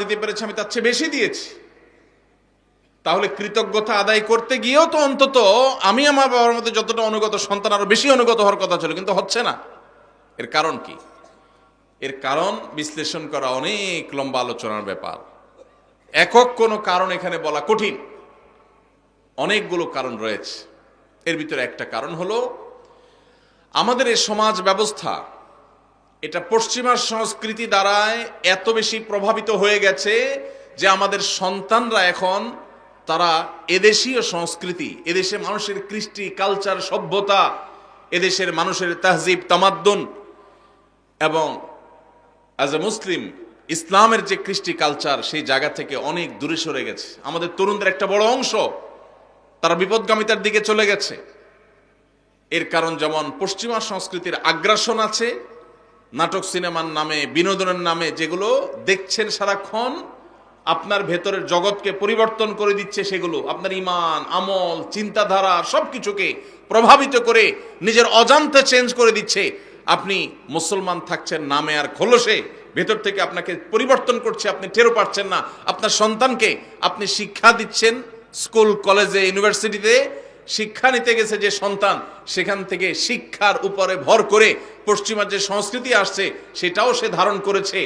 দিতে পেরেছি আমি তার চেয়ে বেশি দিয়েছি, তাহলে কৃতজ্ঞতা আদায় করতে গিয়েও তো অন্তত আমি আমার বাবার মধ্যে যতটা অনুগত, সন্তান আরো বেশি অনুগত হওয়ার কথা ছিল, কিন্তু হচ্ছে না। এর কারণ কি? এর কারণ বিশ্লেষণ করা অনেক লম্বা আলোচনার ব্যাপার। একক কোনো কারণ এখানে বলা কঠিন, অনেকগুলো কারণ রয়েছে। এর ভিতরে একটা কারণ হলো আমাদের এই সমাজ ব্যবস্থা, এটা পশ্চিমা সংস্কৃতি দ্বারায় এত বেশি প্রভাবিত হয়ে গেছে যে আমাদের সন্তানরা এখন তারা এদেশীয় সংস্কৃতি, এদেশে মানুষের কৃষ্টি, কালচার, সভ্যতা, এদেশের মানুষের তাহজিব, তামাদ্দুন এবং অ্যাজ এ মুসলিম ইসলামের যে কৃষ্টি কালচার, সেই জায়গা থেকে অনেক দূরে সরে গেছে। আমাদের তরুণদের একটা বড় অংশ তারা বিপদগামিতার দিকে চলে গেছে। এর কারণ যেমন পশ্চিমা সংস্কৃতির আগ্রাসন আছে, নাটক সিনেমার নামে, বিনোদনের নামে যেগুলো দেখছেন সারাক্ষণ আপনার ভেতরের জগৎকে পরিবর্তন করে দিচ্ছে, সেগুলো আপনার ঈমান, আমল, চিন্তাধারা সবকিছুকে প্রভাবিত করে নিজের অজান্তে চেঞ্জ করে দিচ্ছে। আপনি মুসলমান থাকছেন নামে আর খোলসে, ভেতর থেকে আপনাকে পরিবর্তন করছে, আপনি টেরও পাচ্ছেন না। আপনার সন্তানকে আপনি শিক্ষা দিচ্ছেন, স্কুল, কলেজে, ইউনিভার্সিটিতে শিক্ষা নিতে গেছে যে সন্তান, সেখান থেকে শিক্ষার উপরে ভর করে পশ্চিমা যে সংস্কৃতি আসছে সেটাও সে ধারণ করেছে,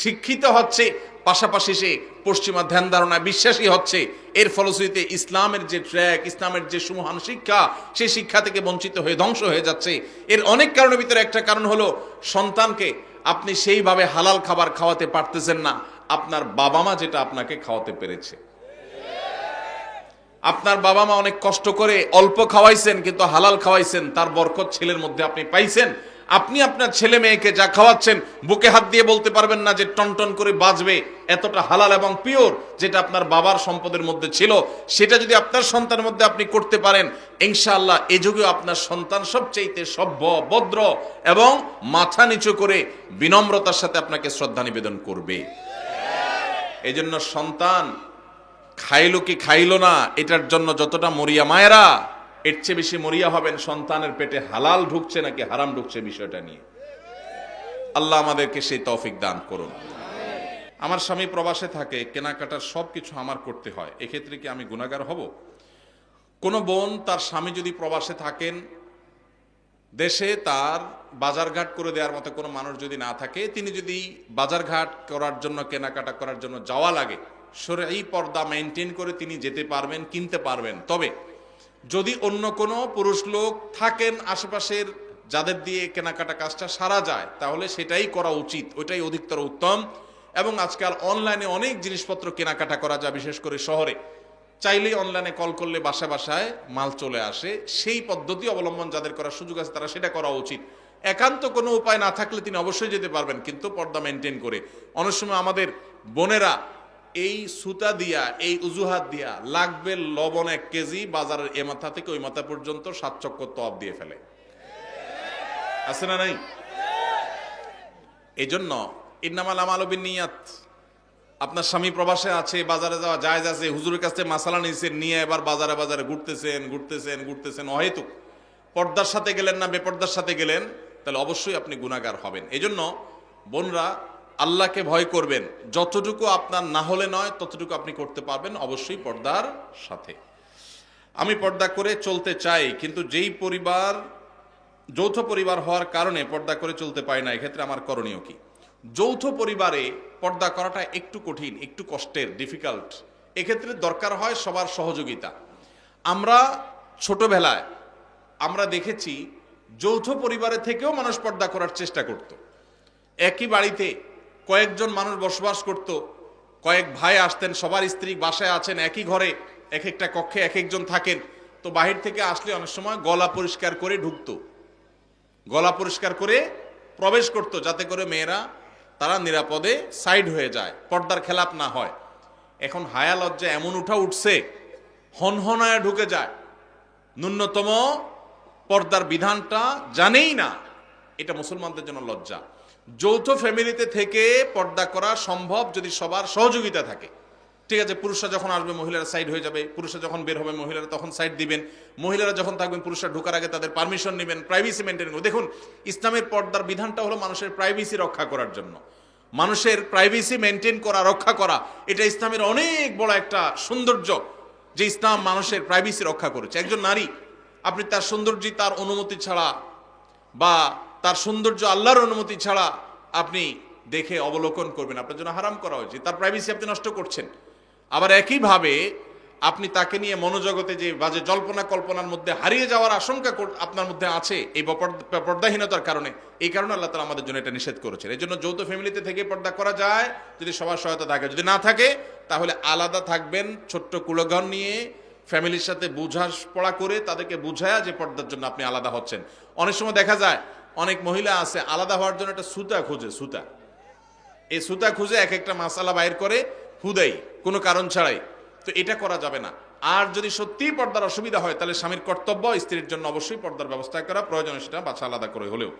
শিক্ষিত হচ্ছে, পাশাপাশি সে পশ্চিমা ধ্যান ধারণায় বিশ্বাসী হচ্ছে। এর ফলশ্রুতিতে ইসলামের যে ট্র্যাক, ইসলামের যে সুমহান শিক্ষা, সেই শিক্ষা থেকে বঞ্চিত হয়ে ধ্বংস হয়ে যাচ্ছে। এর অনেক কারণের ভিতরে একটা কারণ হলো সন্তানকে আপনি সেইভাবে হালাল খাবার খাওয়াতে পারতেছেন না আপনার বাবা মা যেটা আপনাকে খাওয়াতে পেরেছে। আপনার বাবা মা অনেক কষ্ট করে অল্প খাওয়াইছেন, কিন্তু হালাল খাওয়াইছেন, তার বরকত ছেলের মধ্যে আপনি পাইছেন। আপনি আপনার ছেলে মেয়েকে যা খাওয়াচ্ছেন বুকে হাত দিয়ে বলতে পারবেন না যে টনটন করে বাজবে, এতটা হালাল এবং পিওর যেটা আপনার বাবার সম্পদের মধ্যে ছিল। সেটা যদি আপনার সন্তানের মধ্যে আপনি করতে পারেন, ইনশাআল্লাহ এ যুগেও আপনার সন্তান সবচেয়ে সভ্য, ভদ্র এবং মাথা নিচু করে বিনম্রতার সাথে আপনাকে শ্রদ্ধা নিবেদন করবে। এই জন্য সন্তান খাইলো কি খাইলো না এটার জন্য যতটা মরিয়া মায়েরা, এর চেয়ে বেশি মরিয়া হবেন সন্তানের পেটে হালাল ঢুকছে নাকি হারাম ঢুকছে বিষয়টা নিয়ে। আল্লাহ আমাদেরকে সেই তৌফিক দান করুন। আমার স্বামী প্রবাসে থাকে, কেনাকাটার সবকিছু আমার করতে হয়, এক্ষেত্রে কি আমি গুনাহগার হব? কোন বোন তার স্বামী যদি প্রবাসে থাকেন, দেশে তার বাজারঘাট করে দেওয়ার মতো কোনো মানুষ যদি না থাকে, তিনি যদি বাজারঘাট করার জন্য, কেনাকাটা করার জন্য যাওয়া লাগে, শরঈ পর্দা মেনটেন করে তিনি যেতে পারবেন, কিনতে পারবেন। তবে যদি অন্য কোনো পুরুষ লোক থাকেন আশেপাশের, যাদের দিয়ে কেনাকাটা কাজটা সারা যায়, তাহলে সেটাই করা উচিত, ওইটাই অধিকতর উত্তম। এবং আজকাল অনলাইনে অনেক জিনিসপত্র কেনাকাটা করা যায়, বিশেষ করে শহরে চাইলেই অনলাইনে কল করলে বাসায় বাসায় মাল চলে আসে। সেই পদ্ধতি অবলম্বন যাদের করার সুযোগ আছে তারা সেটা করা উচিত। একান্ত কোনো উপায় না থাকলে তিনি অবশ্যই যেতে পারবেন, কিন্তু পর্দা মেনটেন করে। অনেক সময় আমাদের বোনেরা এই সুতা দিয়া, এই উজুহাত দিয়া লাগবে লবণ 1 কেজি, বাজারের এ মাথা থেকে ওই মাথা পর্যন্ত 7 চক্কর তওয়াব দিয়ে ফেলে, আছে না নাই? এই জন্য ইন্নামাল আমালু বিন্নিয়াত। আপনার স্বামী প্রবাসে আছে, বাজারে যাওয়া জায়েজ আছে, হুজুরের কাছে মাসালা নিয়েছেন, নিয়ে এবার বাজারে বাজারে ঘুরতেছেন অহেতুক। পর্দার সাথে গেলেন না বেপর্দার সাথে গেলেন, তাহলে অবশ্যই আপনি গুনাহগার হবেন। এই জন্য বোনরা আল্লাহকে ভয় করবেন, যতটুকু আপনার না হলে নয় ততটুকু আপনি করতে পারবেন, অবশ্যই পর্দার সাথে। আমি পর্দা করে চলতে চাই, কিন্তু যেই পরিবার যৌথ পরিবার হওয়ার কারণে পর্দা করে চলতে পারি না, এক্ষেত্রে আমার করণীয় কি? যৌথ পরিবারে পর্দা করাটা একটু কঠিন, একটু কষ্টের, ডিফিকাল্ট। এক্ষেত্রে দরকার হয় সবার সহযোগিতা। আমরা ছোটবেলায় আমরা দেখেছি যৌথ পরিবারে থেকেও মানুষ পর্দা করার চেষ্টা করত। একই বাড়িতে কয়েকজন মানুষ বসবাস করত, কয়েক ভাই আসতেন, সবার স্ত্রী বাসায় আছেন, একই ঘরে এক একটা কক্ষে এক একজন থাকেন। তো বাহির থেকে আসলে অনেক সময় গলা পরিষ্কার করে ঢুকতো, গলা পরিষ্কার করে প্রবেশ করত, যাতে করে মেয়েরা তারা নিরাপদে সাইড হয়ে যায়, পর্দার খেলাপ না হয়। এখন হায়া লজ্জা এমন উঠছে, হনহনায় ঢুকে যায়, ন্যূনতম পর্দার বিধানটা জানেই না। এটা মুসলমানদের জন্য লজ্জা। যৌথ ফ্যামিলিতে থেকে পর্দা করা সম্ভব যদি সবার সহযোগিতা থাকে। ঠিক আছে, পুরুষরা যখন আসবে মহিলারা সাইড হয়ে যাবে, পুরুষরা যখন বের হবে মহিলারা তখন সাইড দিবেন, মহিলারা যখন থাকবেন পুরুষরা ঢোকার আগে তাদের পারমিশন নেবেন, প্রাইভেসি মেনটেন করবেন। দেখুন, ইসলামের পর্দার বিধানটা হলো মানুষের প্রাইভেসি রক্ষা করার জন্য। মানুষের প্রাইভেসি মেনটেন করা, রক্ষা করা, এটা ইসলামের অনেক বড় একটা সৌন্দর্য, যে ইসলাম মানুষের প্রাইভেসি রক্ষা করেছে। একজন নারী, আপনি তার সৌন্দর্য তার অনুমতি ছাড়া বা তার সৌন্দর্য আল্লাহর অনুমতি ছাড়া আপনি দেখে অবলোকন করবেন, আপনার জন্য হারাম করা হয়েছে, তার প্রাইভেসি আপনি নষ্ট করছেন। আবার একইভাবে আপনি তাকে নিয়ে মনোজগতে যে বাজে জল্পনা কল্পনার মধ্যে হারিয়ে যাওয়ার আশঙ্কা আপনার মধ্যে আছে এই পর্দাহীনতার কারণে, এই কারণে আল্লাহ তাআলা আমাদের জন্য এটা নিষেধ করেছেন। এই জন্য যৌথ ফ্যামিলিতে থেকে পর্দা করা যায় যদি সবার সহায়তা থাকে, যদি না থাকে তাহলে আলাদা থাকবেন, ছোট্ট কুলঘর নিয়ে ফ্যামিলির সাথে পড়া করে তাদেরকে বুঝায়া যে পর্দার জন্য আপনি আলাদা হচ্ছেন। অনেক সময় দেখা যায় অনেক মহিলা আছে আলাদা হওয়ার জন্য একটা সুতা খোঁজে, সুতা, এই সুতা খুঁজে এক একটা মাসালা বাইর করে হুদাই, কোনো কারণ ছাড়াই। তো এটা করা যাবে না। আর যদি সত্যিই পর্দার অসুবিধা হয় তাহলে স্বামীর কর্তব্য স্ত্রীর জন্য অবশ্যই পর্দার ব্যবস্থা করা, প্রয়োজনে সেটা বাছা আলাদা করে হলেও।